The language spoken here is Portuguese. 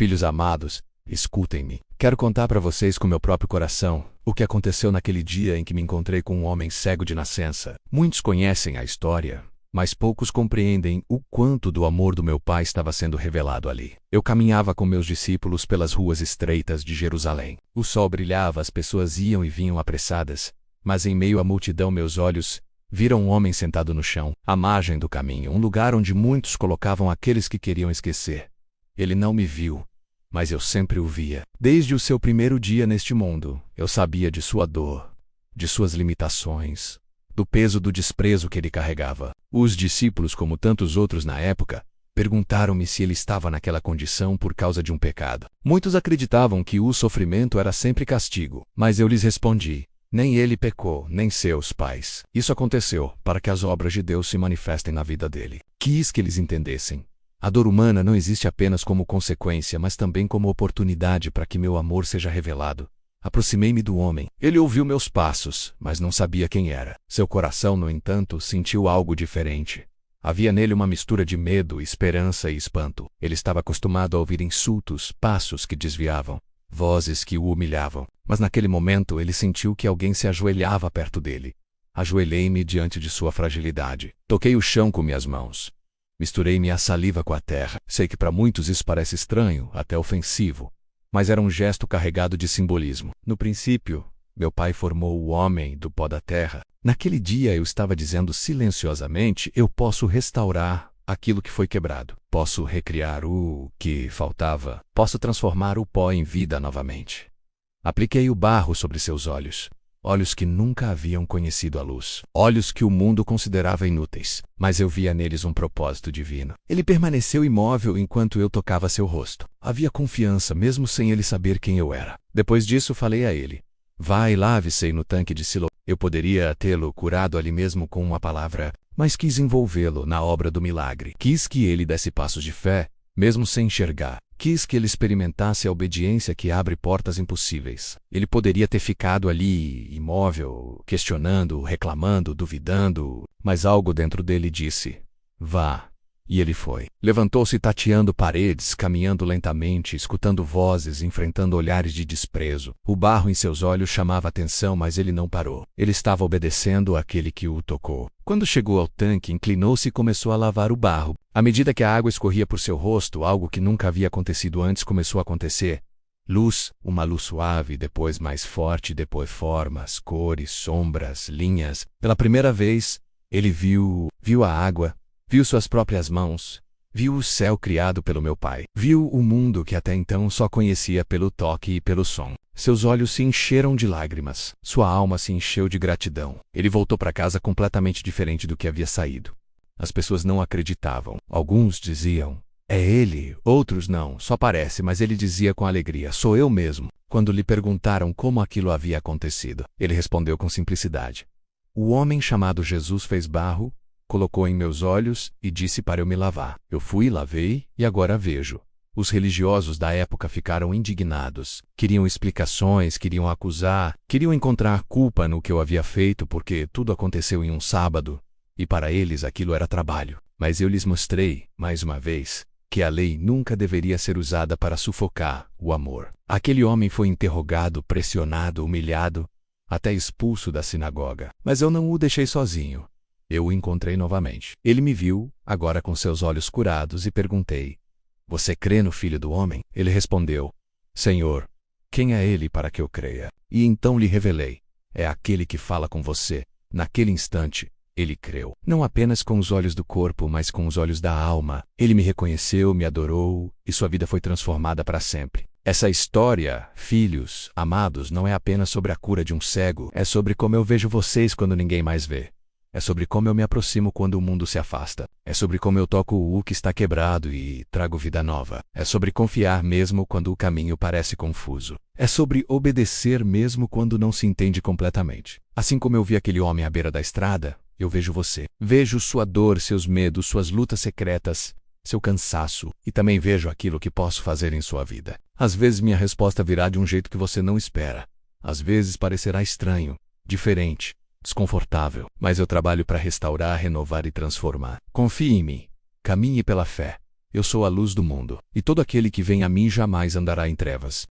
Filhos amados, escutem-me. Quero contar para vocês com meu próprio coração o que aconteceu naquele dia em que me encontrei com um homem cego de nascença. Muitos conhecem a história, mas poucos compreendem o quanto do amor do meu Pai estava sendo revelado ali. Eu caminhava com meus discípulos pelas ruas estreitas de Jerusalém. O sol brilhava, as pessoas iam e vinham apressadas, mas em meio à multidão meus olhos viram um homem sentado no chão, à margem do caminho, um lugar onde muitos colocavam aqueles que queriam esquecer. Ele não me viu, mas eu sempre o via. Desde o seu primeiro dia neste mundo, eu sabia de sua dor, de suas limitações, do peso do desprezo que ele carregava. Os discípulos, como tantos outros na época, perguntaram-me se ele estava naquela condição por causa de um pecado. Muitos acreditavam que o sofrimento era sempre castigo, mas eu lhes respondi: nem ele pecou, nem seus pais. Isso aconteceu para que as obras de Deus se manifestem na vida dele. Quis que eles entendessem. A dor humana não existe apenas como consequência, mas também como oportunidade para que meu amor seja revelado. Aproximei-me do homem. Ele ouviu meus passos, mas não sabia quem era. Seu coração, no entanto, sentiu algo diferente. Havia nele uma mistura de medo, esperança e espanto. Ele estava acostumado a ouvir insultos, passos que desviavam, vozes que o humilhavam. Mas naquele momento ele sentiu que alguém se ajoelhava perto dele. Ajoelhei-me diante de sua fragilidade. Toquei o chão com minhas mãos. Misturei minha saliva com a terra. Sei que para muitos isso parece estranho, até ofensivo, mas era um gesto carregado de simbolismo. No princípio, meu Pai formou o homem do pó da terra. Naquele dia eu estava dizendo silenciosamente: eu posso restaurar aquilo que foi quebrado. Posso recriar o que faltava. Posso transformar o pó em vida novamente. Apliquei o barro sobre seus olhos. Olhos que nunca haviam conhecido a luz. Olhos que o mundo considerava inúteis. Mas eu via neles um propósito divino. Ele permaneceu imóvel enquanto eu tocava seu rosto. Havia confiança, mesmo sem ele saber quem eu era. Depois disso, falei a ele: vá e lave-se no tanque de Siloé. Eu poderia tê-lo curado ali mesmo com uma palavra, mas quis envolvê-lo na obra do milagre. Quis que ele desse passos de fé, mesmo sem enxergar. Quis que ele experimentasse a obediência que abre portas impossíveis. Ele poderia ter ficado ali, imóvel, questionando, reclamando, duvidando, mas algo dentro dele disse: vá. E ele foi. Levantou-se tateando paredes, caminhando lentamente, escutando vozes, enfrentando olhares de desprezo. O barro em seus olhos chamava atenção, mas ele não parou. Ele estava obedecendo àquele que o tocou. Quando chegou ao tanque, inclinou-se e começou a lavar o barro. À medida que a água escorria por seu rosto, algo que nunca havia acontecido antes começou a acontecer. Luz, uma luz suave, depois mais forte, depois formas, cores, sombras, linhas. Pela primeira vez, ele viu a água, viu suas próprias mãos, viu o céu criado pelo meu Pai, viu o mundo que até então só conhecia pelo toque e pelo som. Seus olhos se encheram de lágrimas, sua alma se encheu de gratidão. Ele voltou para casa completamente diferente do que havia saído. As pessoas não acreditavam. Alguns diziam: é ele. Outros não, só parece, mas ele dizia com alegria: sou eu mesmo. Quando lhe perguntaram como aquilo havia acontecido, ele respondeu com simplicidade: o homem chamado Jesus fez barro, colocou em meus olhos e disse para eu me lavar. Eu fui, lavei e agora vejo. Os religiosos da época ficaram indignados. Queriam explicações, queriam acusar, queriam encontrar culpa no que eu havia feito porque tudo aconteceu em um sábado. E para eles aquilo era trabalho. Mas eu lhes mostrei, mais uma vez, que a lei nunca deveria ser usada para sufocar o amor. Aquele homem foi interrogado, pressionado, humilhado, até expulso da sinagoga. Mas eu não o deixei sozinho. Eu o encontrei novamente. Ele me viu, agora com seus olhos curados, e perguntei: você crê no Filho do Homem? Ele respondeu: Senhor, quem é ele para que eu creia? E então lhe revelei: é aquele que fala com você. Naquele instante, ele creu. Não apenas com os olhos do corpo, mas com os olhos da alma. Ele me reconheceu, me adorou, e sua vida foi transformada para sempre. Essa história, filhos, amados, não é apenas sobre a cura de um cego. É sobre como eu vejo vocês quando ninguém mais vê. É sobre como eu me aproximo quando o mundo se afasta. É sobre como eu toco o que está quebrado e trago vida nova. É sobre confiar mesmo quando o caminho parece confuso. É sobre obedecer mesmo quando não se entende completamente. Assim como eu vi aquele homem à beira da estrada, eu vejo você. Vejo sua dor, seus medos, suas lutas secretas, seu cansaço, e também vejo aquilo que posso fazer em sua vida. Às vezes minha resposta virá de um jeito que você não espera. Às vezes parecerá estranho, diferente, desconfortável, mas eu trabalho para restaurar, renovar e transformar. Confie em mim. Caminhe pela fé. Eu sou a luz do mundo, e todo aquele que vem a mim jamais andará em trevas.